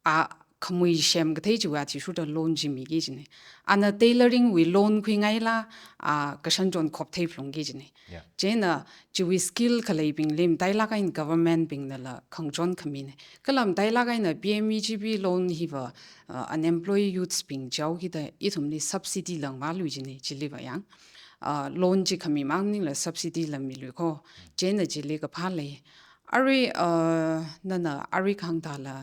Speaker 2: a khamui shem ga thei chuwa chi shu da loan ji mi gi jine ana tailoring we loan khui ngai la a kashan jon khop thei phlong gi jine
Speaker 1: yeah
Speaker 2: jena chiwi skill khalibing lim daila ka in government bing na la khangjon khami ne kalam daila ka na PMEGP loan hi wa unemployed youths ping jaw gi da ithum ni subsidy lang ma lu jine chili ba yang loan ji khami mang ning la subsidy lam mi lu ko jena jili ka pha le ari nana ari khang ta la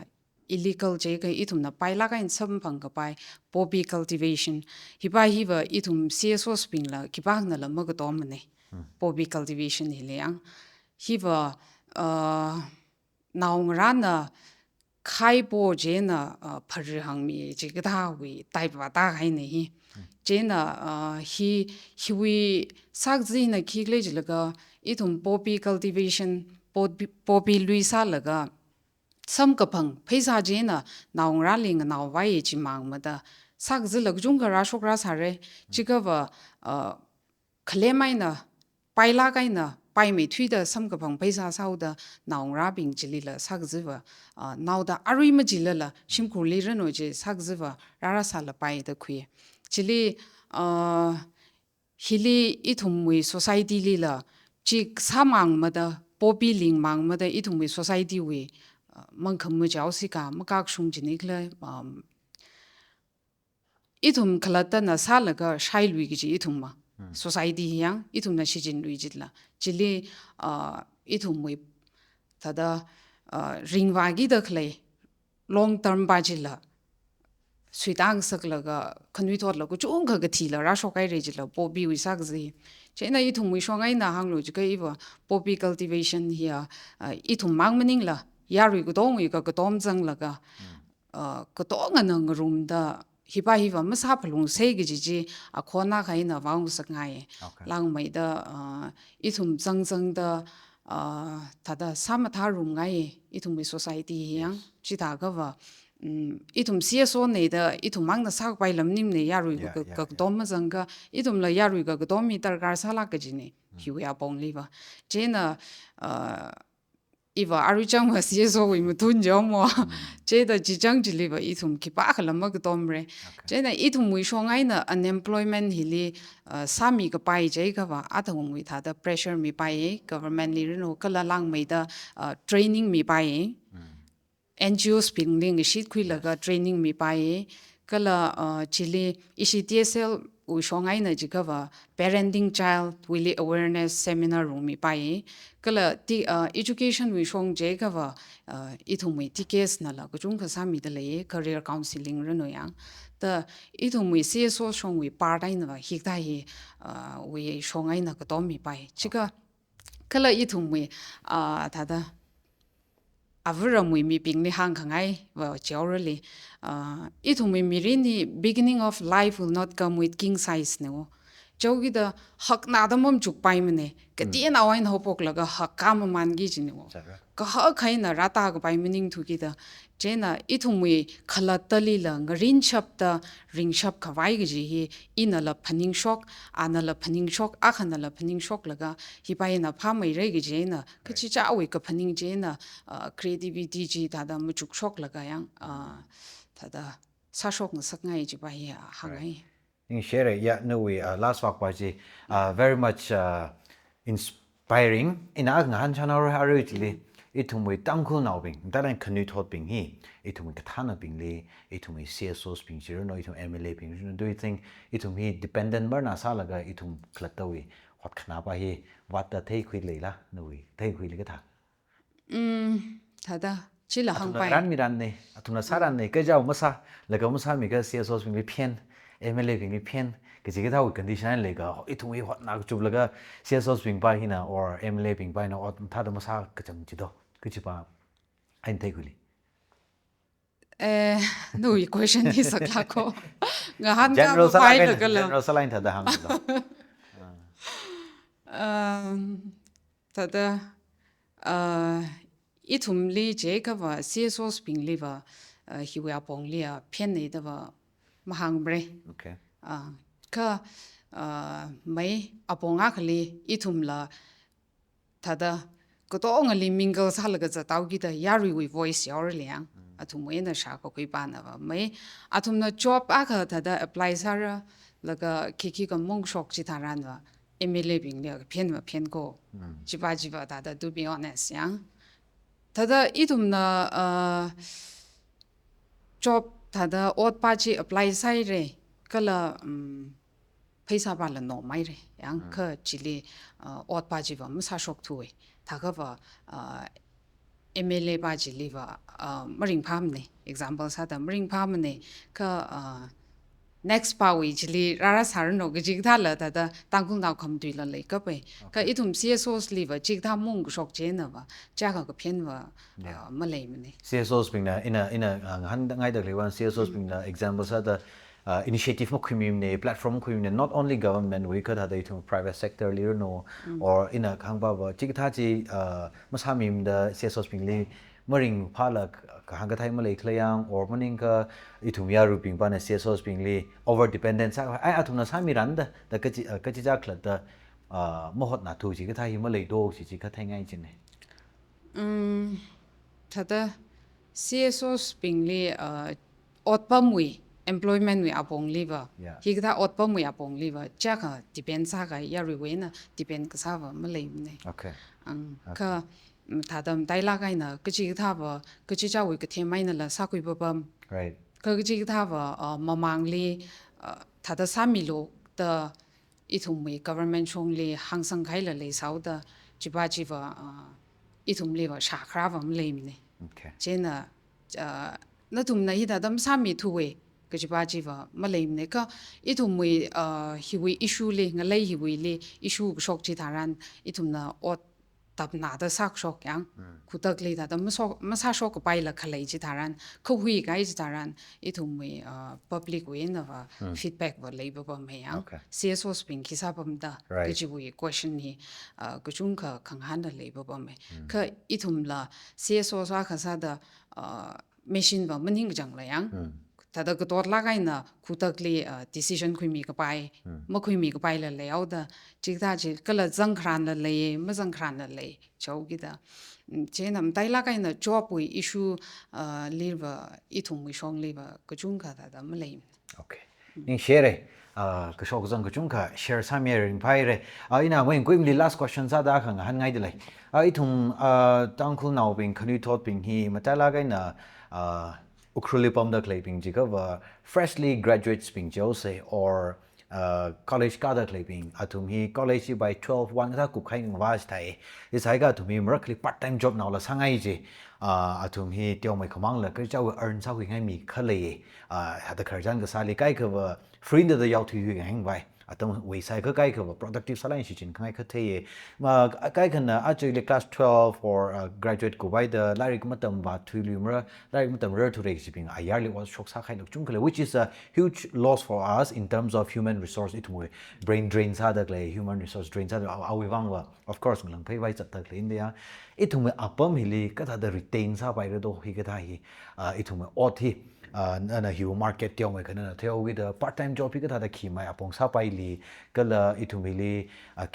Speaker 2: illegal je ka itum na paila ka in sam phang ka pai poppy cultivation hiba itum CSO sping la kibang na la mag to mane poppy cultivation hi le yang hiba naung rana khai bo je na phar hang mi je ga da wi tai ba da hai ne hi je na hi sak zi na ki le je la ga itum poppy cultivation poppy luisa la ga sam ka phang phaisa je na naung ra ling na wai chi mang ma da sak zi lag jung ga ra shok ra sa re chi ga wa khle mai na pai la kai na pai me thui da sam ka phang phaisa sau da naung ra bing chi li la sak zi wa nau da ari ma ji la shim ku li ren o je sak zi wa ra sa la pai da khu chi li hili ithum we society li la chi sa mang ma da popi ling mang ma da ithum we society we mang kham mu jaw si ka ma kak shung ji ni kla ithum khalata na sa la ga shai lui gi ji ithum ma society yang ithum na shi jin lui ji la chili ithum we tada ring wa gi da khlai long term ba ji la suitang sak la ga khanuithot la ku chung kha ga thi la ra shokai re ji la po bi wi sak zi chena ithum wi shongai na hang lo ji ka iwa poppy cultivation here ithum mang maning la yarui gu dong wi ga dom jang la ga ko dong an ng rum da hiba ma sa phlung sei gi ji a khona khai na wang sak ngai lang mai da ithum jang da tada samatha rum ngai ithum wi society yang chi ta ga wa itum CSO ne da itum mang na sak pai lam nim ne yarui ga dom ma jang ga itum la yarui ga dom mi tar gar sala ga ji ne hiu ya bong li ba jena iwa ari chang wa CSO wi mu tun jo mo je da ji jang ji li ba itum ki pa khala ma ga dom re jena itum wi shongai na unemployment hi li sami ga pai je ga wa athong wi tha da pressure mi pai government li no kala lang mai da training mi pai NGOs ping ling shit khui laga training mi pai kala chili ishi TSL we shongai na jikava parenting child willy awareness seminar room mi pai kala ti education we shong jekava ithumui ti case na la kachungkha sami de le career counseling reno yang the ithumui CSO shong we part ai na hikta hi we shongai na ka to mi pai chika kala ithumui tada avura mui mi ping ni hang khangai wa generally ithumi mirini beginning of life will not come with king size no jogi da hak na da mom chuk pai mane ka ti na wain hopok laga hak kam man gi jini wo ka ha khai na rata ga pai meaning thu gi da jena ithumi khalatali la ngarin chap da ring chap khawai gi ji hi ina la phaning shok ana la phaning shok a khana la phaning shok laga hi pai na pha mai re gi jena ka chi cha we ka phaning jena creativity ji da da mu chuk shok laga yang tada sa shok na sak ngai ji pai ya hangai
Speaker 1: in share ya no we last walk by ji very much inspiring in a han chana ro haritli itum we tangkul now bing dalan khanuithot bing hi itum ka thana bing le itum CSOs bing jiro no itum MLA bing do you think itum hi dependent bar na sa laga itum klatawi hot khana ba hi wat da thei khwi le la no we thei khwi le ka tha
Speaker 2: tada chila hang pai
Speaker 1: ran mi ran ne atuna saran ne ka jaw masa laga masa mi ka CSOs bing phian MLA bing phian cái gì cái thao condition này cái ít thùng hot nào chụp là cái CSOs bình bay hina or MLA bình bay nó thà đó mà sao cái chẳng chỉ đó cái chỉ ba anh thấy cái gì
Speaker 2: no question ni sakla ko nga han ka pai la ka la
Speaker 1: general saline thà hang đó
Speaker 2: tada ithum li je ka wa CSOs ping li wa hi wa pong li a phian nei da wa mahang bre
Speaker 1: okay
Speaker 2: ka mai aponga khali ithum la tada ko to ngali mingle sal ga za taw gi da yari we voice yaur liang athum we na sha ko koi pa na mai athum na job a kha tada apply sara laga kiki ka mong shok chi tharan wa MLA bing le phian ko jiba tada to be honest yang tada ithum na job tada ot pa chi apply sai re kala paisa ba la no mai re yang ka chili ot pa ji ba ma sa shok thu we tha ga ba MLA ba ji li ba maring pham ne example sa da maring pham ne ka next pa we ji rara sar no gi ji tha la da da tangkung naw kham tui la le ka pe ka itum CSOs li ba ji tha mung shok je na ba cha ka phen wa ma le ne
Speaker 1: CSOs bing na in a han ngai da le wan CSOs bing na example sa da initiative mo khimim ne platform khimim ne not only government we could have to private sector leader no or in a khang ba ba chi tha chi masamim da CSOs bing le maring phala ka hang ka thai ma le khlayang or maning ka ithum ya ru ping pa na CSOs bing le over dependent sa ai athuna sami ran da ka chi ja khlat da mo hot na thu chi ka thai ma le do chi ka thai ngai chin ne
Speaker 2: tada CSOs ping le otpa mui employment we apong liva hi ka otpa mui apong liva cha ka depend sa ga ya ri na depend ka sa ba ma le ne
Speaker 1: okay
Speaker 2: ka thadam daila ga na ka chi tha ba ka chi cha we ka the mai na la sa kui ba bam
Speaker 1: right
Speaker 2: ka chi tha ba mamang li thada sa mi lo the ithum we government chong le hang sang khai la le sau da chi ba ithum le ba sha khra ba ma le ne
Speaker 1: okay
Speaker 2: chena na tum na hi da dam sa mi thu we ka chi ba ma le ne ka ithum we hi we issue le ngalai hi we le issue shok chi tharan ithum na ot tab na da sak shok yang khutak le da dam ma sa shok pai la khalai chi tharan khu hui gai chi tharan ithum we public we na wa feedback wa le ba me yang CSO sping ki sa pam da ka chi we question ni ka chung kha khang han da le ba me ka ithum la CSO sa kha sa da machine ba maning jang la yang tada ka tot la gai na khutak le decision khui mi ka pai ma khui mi ka pai la le au da chi da chi kala jang khran la le ma jang khran la le chau gi da che nam tai la gai na job we issue liva ithum wi shong liva ka chung kha da ma le
Speaker 1: okay ning share ka shok jang ka chung kha share sa me ring pai re ina mo ko im last question sa da khang han ngai de lai ithum tangkhul naw bing khanuithot bing hi ma ta la gai na ukruli pom da clay ping jiga wa freshly graduates ping jo say or college kada claiming atum hi college by 12 one ta ku khai ngwa stai is hai ga atum hi mrakli part time job naw la sangai je atum hi tyo mai khamang la ka chaw earn sa hu ngai mi khalei ha da kharjan ga sali kai ka free da yaw thu yu hang bai atam we sai ka kai ka productive salai shi chin khai ka the ma kai kan actually class 12 or graduate ko by the larik matam ba thu lumra larik matam re to receiving a yearly was shok sa khai lok chung kale which is a huge loss for us in terms of human resource it mo brain drain sa da kle human resource drain sa da awi wang wa of course nglang phai bai chat ta kle india it mo apam hili ka da retain sa bai re do hi ka thai it mo othi na hiu market tiao mai kana theo with the part time job hi ka da khi mai apong sa pai li kala itumili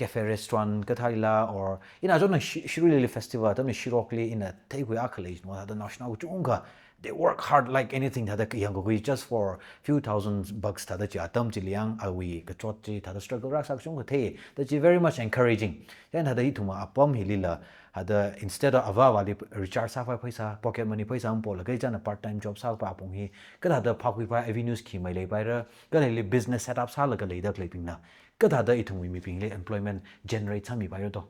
Speaker 1: cafe restaurant ka thaila or ina jona shiruli festival tam shirokli in a thaiwe akhlej no da national chunga they work hard like anything that yang go just for few thousands bucks that ja tam chiliang awi ka chot chi that struggle rak sak chung the that is very much encouraging then hada ituma apam hilila hada instead of ava wali recharge sa paisa pocket money paisa am pol ga jana part time job sa pa pong hi ka hada phakwi pa avenues ki mai le bai ra ka le business setup sa la ga le da clipping na ka hada itumi mi ping le employment generate sa mi bai do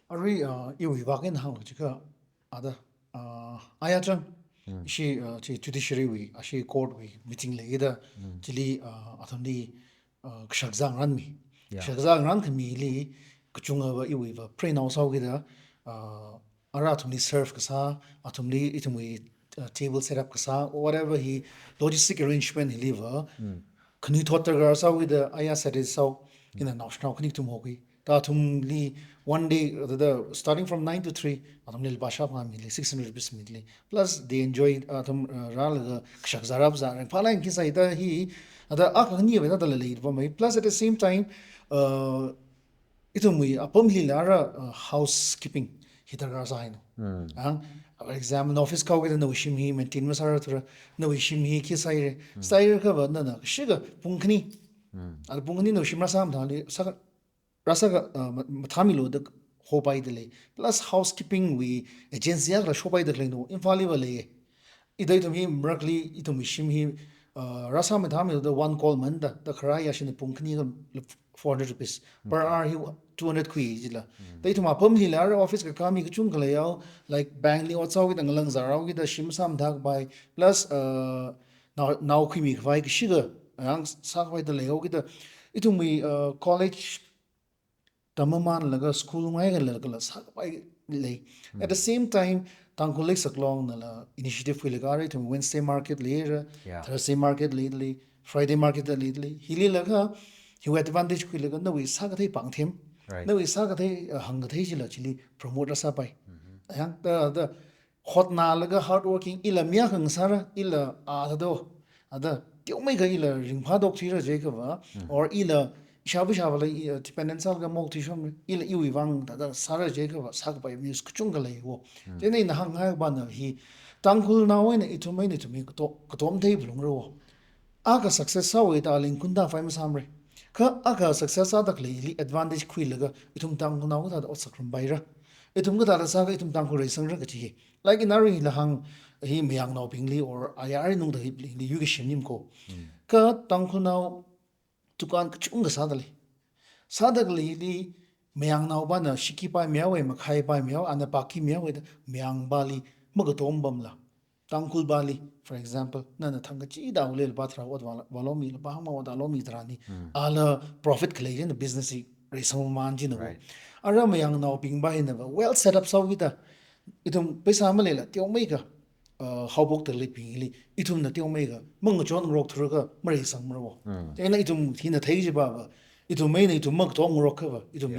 Speaker 3: ari yu wagen hang chika ada ayachang she judiciary we she court we meeting le da chili athamni kshakzang ran mi kshakzang ran mi li kachunga wa yu wa pre now saw gida ara athumni serve kasa athumni itumwi table setup kasa whatever he logistic arrangement he liver khanuithot gar saw gida aya said is so in the national khanik tum hogi ta thumli one day the starting from 9 to 3 athumli basha family 600 rupees midli plus they enjoy athum ral kshak zarab zar phala in kisa ida hi ada akhni we da le ba mai plus at the same time itumwi apamli lara housekeeping hitar sa haino for example office ka with no shim hi maintain masara tra no shim hi ki sai sai ka ba na shiga pungkhni al pungkhni no shim rasam thali sa rasa mathami lo the hopai de plus housekeeping we agency ra shopai de no infallible le idai to hi mrakli itum shim hi rasa mathami the one call man the khara ya shin pungkhni 400 rupees per hour he 200 khui jila dai thuma pam hi lar office ka kami ka chung kala yaw like bank li otsaw gi dang lang zarau gi da shim sam dak bai plus now khui mi vai ki shiga ang sak vai da leyo gi da itumi college tamaman laga school ngai ga la sak bai le at the same time tangkulik saklong na la initiative khui laga ri thum Wednesday market le Thursday market le Friday market le hili laga he advantage khui laga no we sak thai pang them no we sak thai hang thai jila chili promote sa pai yang the hot na laga hard working ila mya hang sara ila a do ada kyo mai ga ila ring pha dok thira je ka ba or ila shabu shabu la dependence al ga mok thi shom ila iwi wang da sara je ka ba sak pai news kuchung ga lai wo je nei na hang ha ba na hi tangkul na we na itumai ni tumi ko tom thai blung ro aga success sa we ta ling kun da fai ma samre ka aga success adak li advantage khui laga itum tang na ga da osakrum baira itum ga da sa ga itum tang ko reisang ra ga thi like in ari la hang hi myang naw pingli or ayari nung da hi li yu ge shimnim ko ka tang khu naw tukan ka chung ga sa da li sadak li myang naw ba na shiki pa mya we ma khai pa mya ana pa ki mya we da myang bali ma ga tom bam la tangkul bali for example na thanga chi da ule ba thra wat walo mi ba ma wa da lo mi trani ala profit clay in the business re sam man ji no ara ma yang naw ping ba hin ba well set up so gita itum paisa ma le la tyo mai ga how bok the li ping li itum na tyo mai ga mong jon rok thru ga ma re sam ro je na itum hin na thai ji ba itum mai na itum mak tong rok ka ba itum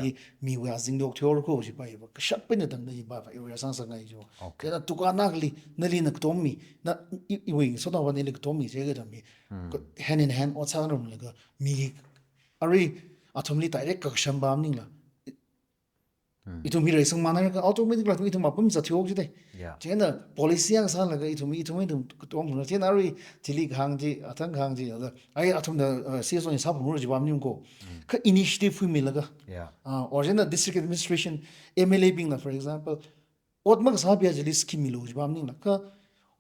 Speaker 3: mi wa jing dok thyor ko ji ba ba ka shap pe na dang na ba ba yo ya sang sang ngai jo ke na tu ka nak li na li na tom mi na I wing so da wa ni li tom mi je ga da mi hand in hand o cha rum la ga mi ari athum li direct ka sham ba ning la itum hi sang mana ka automatic la itum apum za thiok ji de je na policy ang sa la ga itum tom na je na ari chili khang ji athang khang ji da ai athum da CSO ni sa phu ji ba nim ko ka initiative fu mi la ga or je na district administration MLA ping la for example otma sa bia ji scheme lo ji ba nim la ka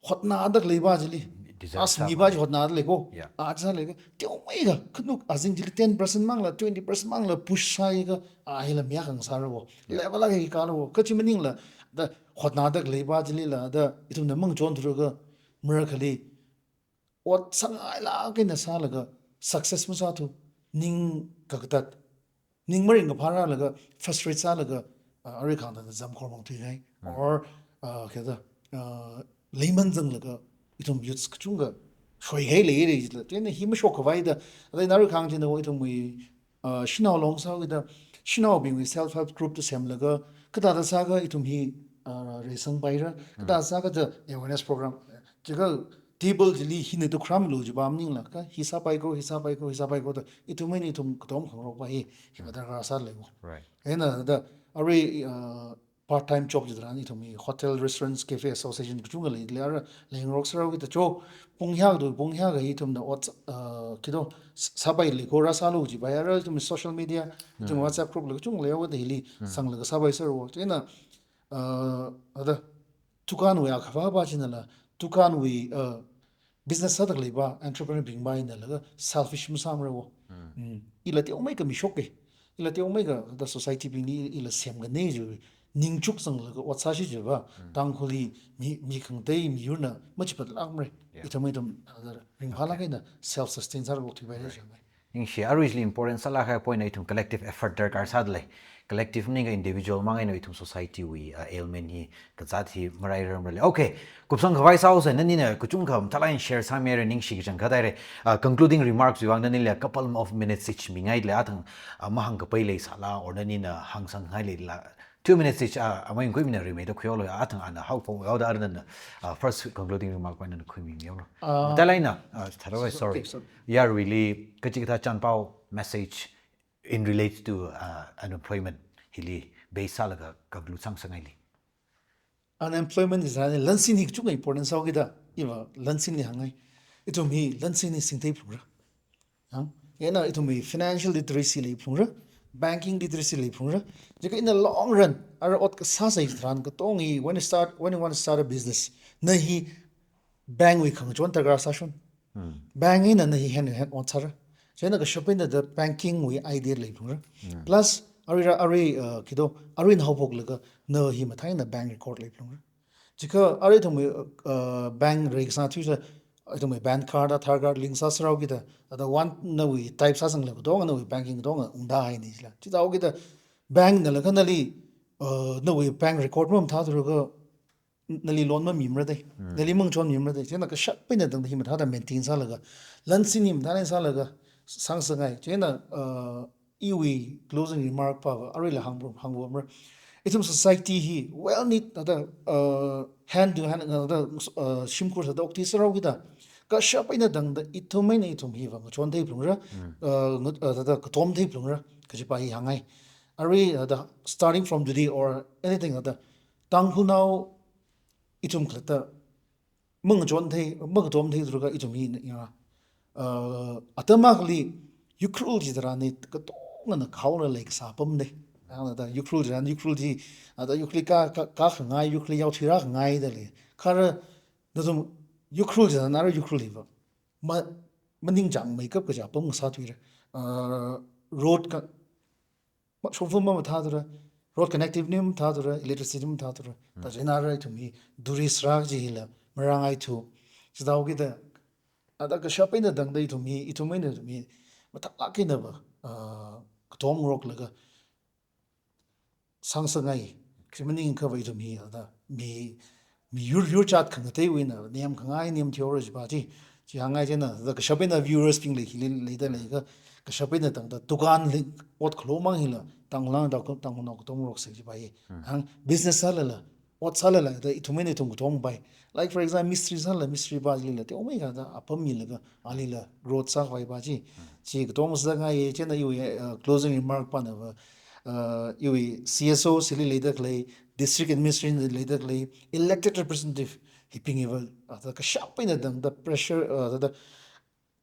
Speaker 3: hotna adak le ba ji
Speaker 1: deserve
Speaker 3: as
Speaker 1: sa
Speaker 3: mi ba hot na le ko
Speaker 1: Yeah.
Speaker 3: a cha le ko te mai ga khnu azing jili 10% mang la 20% mang la push sai ga a hela mya kang sa ro level la ga ka ro ka chi mening la da hot na da le ba jili la da itum na mang jon thru ga mer khali what sang ai la ke na sa la ga success mu sa tu ning ka ka tat ning mering ga phara la ga frustrate sa la ga ari khang da jam khor mong thi gai or ke da layman jang la ga itum youths ka chung ga shoi gai le re la ten hi ma shok vai da da na ri khang tin da wo itum wi shinao long sa ga da shinao bing wi self help group to sem la ga ka da sa ga itum hi re sang bai ra ka da sa ga da awareness program ji ga table ji li hi ne to khram lu ji bam ning la ka hi sa bai ko da itum mai ni itum tom khang ro ba hi hi ba da ra sa le wo
Speaker 1: right
Speaker 3: ena da ari part time job jidran ni thomi hotel restaurants cafe association kuchunga le lar leng rock sara gi cho ponghyag ga hi thum da ot kido sabai le ko ra salu ji ba ya tum social media tum whatsapp group le chung le wa de li sang le sabai sar wo ena ada tukan we akha ba chin la tukan we business sa le ba entrepreneur bing ba in la selfish musam re wo ila ti omai ka mi shoke ila te omega da society bing ni ila sem ga ne ju ning chuk sang la wat sa shi ju ba tang kholi mi khang dei mi yuna ma chi pat lang mre itamai dam ring phala ga na self sustain sar go thi ba re
Speaker 1: ning shi are really important sala kha point itum collective effort darkar sadle collective ning individual mangai no itum society we ailment hi ka chat hi marai ram le okay kupsang khawai sau se nani na kuchung kham thalai share sa mere ning shi jang khadai re concluding remarks we wang nani le couple of minutes ich mingai le athang mahang ka pai le sala or nani na hang sang hai le la 2 minutes each amai ngoi mina re me to khyo lo athang ana how for out ar na first concluding remark when na khoi mi yo lo talai na tharo sorry yeah really kachikta chan pau message in relates to unemployment hili beisa laga kablu sang sangai li
Speaker 3: unemployment is an lansin hi chu important sa gi da iwa lansin ni hangai itum hi lansin ni singtei phura ena itum hi financial literacy le phura banking literacy le phura jeka in the long run ara ot ka sa sai thran ka tongi when you want to start a business na hi bank we khang chon ta gra sa shon bank in na hi hen on chara chena ka shopping the banking we idea le phura plus ari kido ari na hobok le ka na hi ma thai na bank record le phura jeka ari thum bank reg sa thu sa itum bank card athar card link sa srau gi da the one na we type sa sang le dong na we banking dong unda hai ni la chi daw gi da bank na la kan li na we bank record mom tha thru ga nali loan ma mimra dai nali mong chon mimra dai chena ka shat pe na dang hi ma tha da maintain sa la ga lan sin nim da sa la ga sang sangai chena iwi closing remark pa ari la hang bo itum society hi well need da hand to hand da shimkur sa da okti sarau gi da ka sha pe na dang da itumai na itum hi wa chon dei plung ra da ka tom dei plung ra ka ji pa hi hangai ari da starting from today or anything da tang hu now itum klata mung chon thei mung tom thei dru ga itum hi ya atamakli yukrul ji dra ni ka tong na khaula like sa pam de da yukrul ran yukrul ji da yukli ka ngai yukli yau thira ngai da le khar da zum yukrul ji na ra yukrul li ba maning jang makeup ka ja pam sa thui ra road ka shofum ma tha dra road connective nim tha dra electricity nim tha dra da jena ra to mi duri srag ji la marangai thu chdaw gi da ada ka shopping da dang dai to mi itumai na to mi mata la ke na ba tom rock la ga sang sangai krimening ka vai to mi da mi yur chat khang te wi na niam khangai niam theory ba ji ji hangai jena da ka shopping da viewers ping le leidalei ga ka shopping da tang da dukan le ot khlo mang hi la tang lang da ko tang no ko tom rock se ji ba ye hang business sala la ot sala la da itumai ne tum tom bai like for example mystery sala mystery ba ji la te omai ga da apam mi la ga ali la growth sa vai ba ji ji ko tom sa ga ye jena yu closing remark pa na ba iwi CSO sili leidalei district administrator leidalei elected representative hiping eval da ka sharp in the pressure the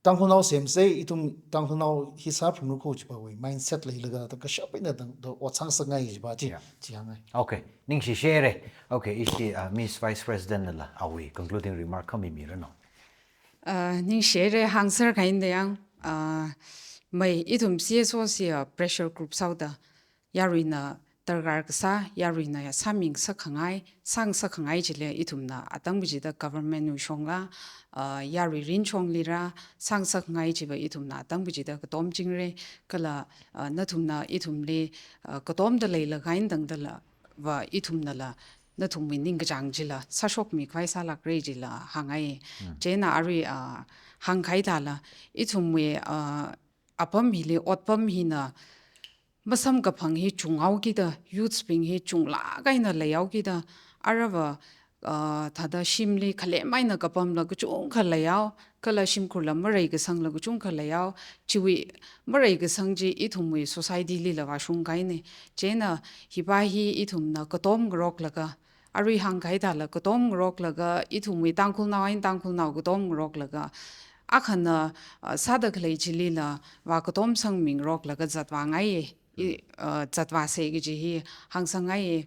Speaker 3: tanghnau sem sei itum tanghnau hisap nu ko chi ba we mindset le la da ka sharp in the otsang sangai ji ba ji ji hangai
Speaker 1: okay ning shi share okay ishi Miss Vice President la awi concluding remark kami mi no
Speaker 2: ning share hangser kain de yang mai itum CSO sia pressure group sauda yaruina targar ksa yaruina ya saming sakhangai sang sakhangai jile itumna atang bijida government nu shonga yari rin chong lira sang sakhangai jiba itumna atang bijida katom jingre kala natumna itumle katom da leila kain dang dala wa itumna la na thum min ning jang jila sa shok mi khwai sa lak re jila hangai jena ari hang khai dala I thum we apam hi le otpam hi na masam ka phang hi chungau ki da youth spring hi chungla ga ina layau ki da arawa thada shimli khale mai na kapam la chung kha layau kala shim khurla marai ga sang la chung kha layau chiwi marai ga sang ji I thum we society li la wa shung kai ne jena hi ba hi I thum na katom grok la ga ari hang kai da la katom grok la ga I thum we tangkhul na in tangkhul na katom grok la ga akhana sadak lei chili la wa katom sang ming rok la ga zatwa ngai zatwa se gi ji hi hang sang ngai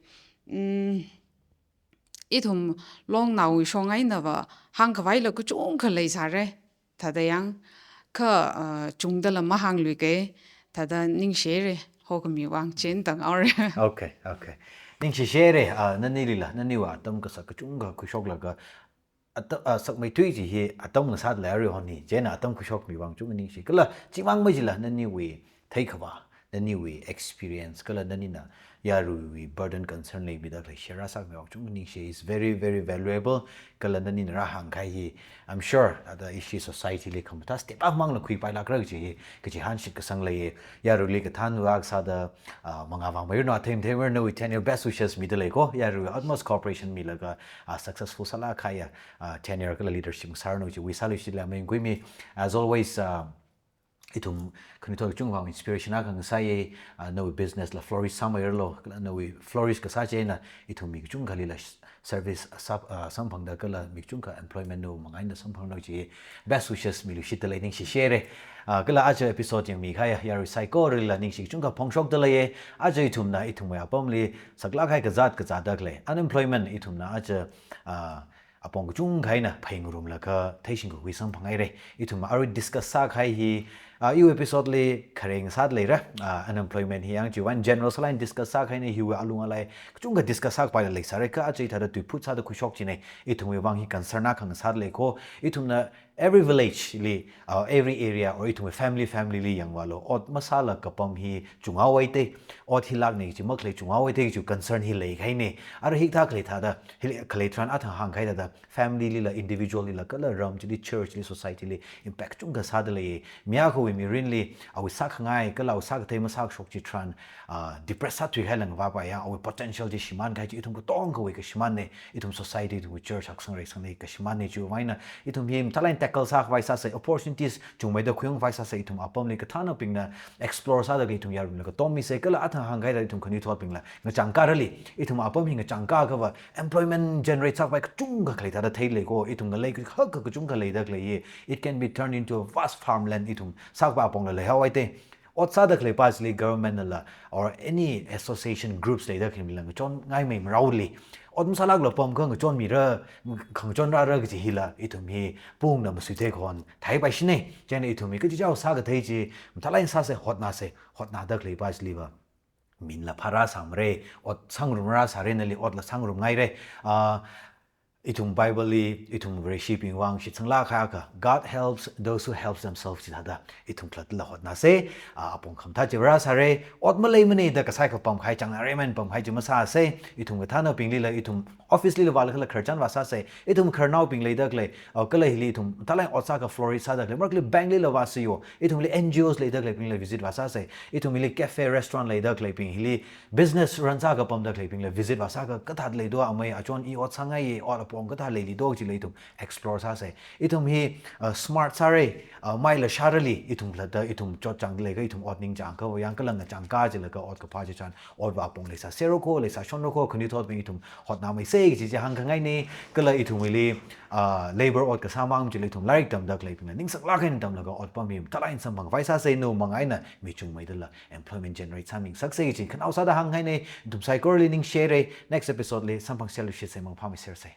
Speaker 2: I thum long na wi shong ngai na wa hang khawai la ku chung kha lei sa re thada yang kha chung da la ma hang lui ke thada ning she re ho ka mi wang chen tang aur
Speaker 1: Okay, okay. Ning shi share nani lila nani wa atam ka sa kachungkha kushok la ka sak mai tui ji hi atam na sad la ri honi jena atam kushok mi wang chung ning shi kala chi wang mai jila nani we thai khawa nani we experience kala nani na yaru we burden concern le bidak le share sak mi wang chung ning shi is very very valuable kala nani na hang khai hi I'm sure the issue society le khamta step up mang la khui pai la kra ji ke ji han shik ka sang le yaru le ka than wak sa da manga wang mai no them them no we ten your best wishes mi de le ko yaru utmost cooperation mi la ga successful sala khaya tenure ka leadership sar no ji we salu shi la mai gui mi as always itum khanuithot chungwang inspiration aga ngasai no business la flourish somewhere lo no we flourish ka sa che na itum mi chung khali la service samphang da kala mi chung ka employment no mangai na samphang no ji best wishes mi lu shi de ning shi share kala aja episode yang mi khaya ya recycle ri la ning shi chung ka phongshok de le aja itum na itum ya pamli sakla khai ka zat ka zadak le unemployment itum na aja apong chung khai na pheng rum la ka thaising ko wi sam phangai re itum ari discuss sa khai hi you episode le khareng sat le ra unemployment hi yang ji one general line discuss sa khai ne hi wa alunga lai chung ga discuss sa pa le sare ka achai thada tu phut sa da khu shok chi ne itum we wang hi concern na khang sat le ko itum na every village li every area or itum family li yang walo ot masala kapam hi chunga wai te ot hi lak ne ji mak le chunga wai te ju concern hi le khai ne ar hi tha khle tha da hi khle tran a tha hang khai da family li la individual li la kala ram ji church li society li impact chung ga sa da le mia ko mi rin li awi sak ngai kala sak the ma sak shok ji tran depress sa tu helang wa ba ya awi potential ji shiman khai ji itum ko tong ko we ka shiman ne itum society tu church hak sang re sang ne ka shiman ne ju waina itum him talain tackle sak vai sa say opportunities chung mai da khuyong vai sa say itum apam le ka thana ping na explore sa da ge itum yarum le ka tom mi se kala atha hang gai da itum khanuithot ping la ngachang ka rali itum apam hi ngachang ka ka wa employment generate sak vai ka chung ga khlai da thai le ko itum na le ka ka chung ka le da le ye it can be turned into a vast farmland itum sak ba pong le hawai te outside the pasli government la or any association groups le da khim lang chon ngai mai mrauli odum salak lo pom khang chon mi ra khang chon ra gi hila itum hi pung na su te khon thai ba shine chen itum mi ki jaw sa ga thai ji thalai sa se hot na da le pasli ba min la phara samre ot sangrum ra sare na li ot la sangrum ngai re itum bible li itum worshiping wang shi changla kha ka god helps those who helps themselves hada itum klat la hot na se apong kham tha jira sare otma lei mani da ka sai ka pam khai chang na remen pam khai jima sa se itum ga thana ping li la itum obviously la wal khala kharchan wa sa se itum kharnau ping lei da klei kala hi li itum talai otsa ka florist sa da klei mark li bang li la wa se yo itum li ngos lei da klei ping la visit wa sa se itum li cafe restaurant lei da klei ping li business run sa ka pam da klei ping la visit wa sa ka that lei do amai achon I ot sanga ye ot pong ka le li do ji le itum explore sa se itum hi smart sare mai la sharali itum la da itum chot chang le ga itum ot ning chang ka yang ka lang chang ka ji la ka ot ka pa ji chan ot wa pong le sa zero ko le sa shon ko khanuithot bi itum hot na mai se ji hang ka ngai ni ka la itum li labor ot ka samang ji le itum like dam dak le ping ning sak la ken dam la ga ot pa mi talain sam bang vai sa se no mangai na mi chung mai da la employment generate saming sak se ji kan au sa da hang ngai ni itum psychology ning share next episode le sam bang sel shi se mang pa mi share se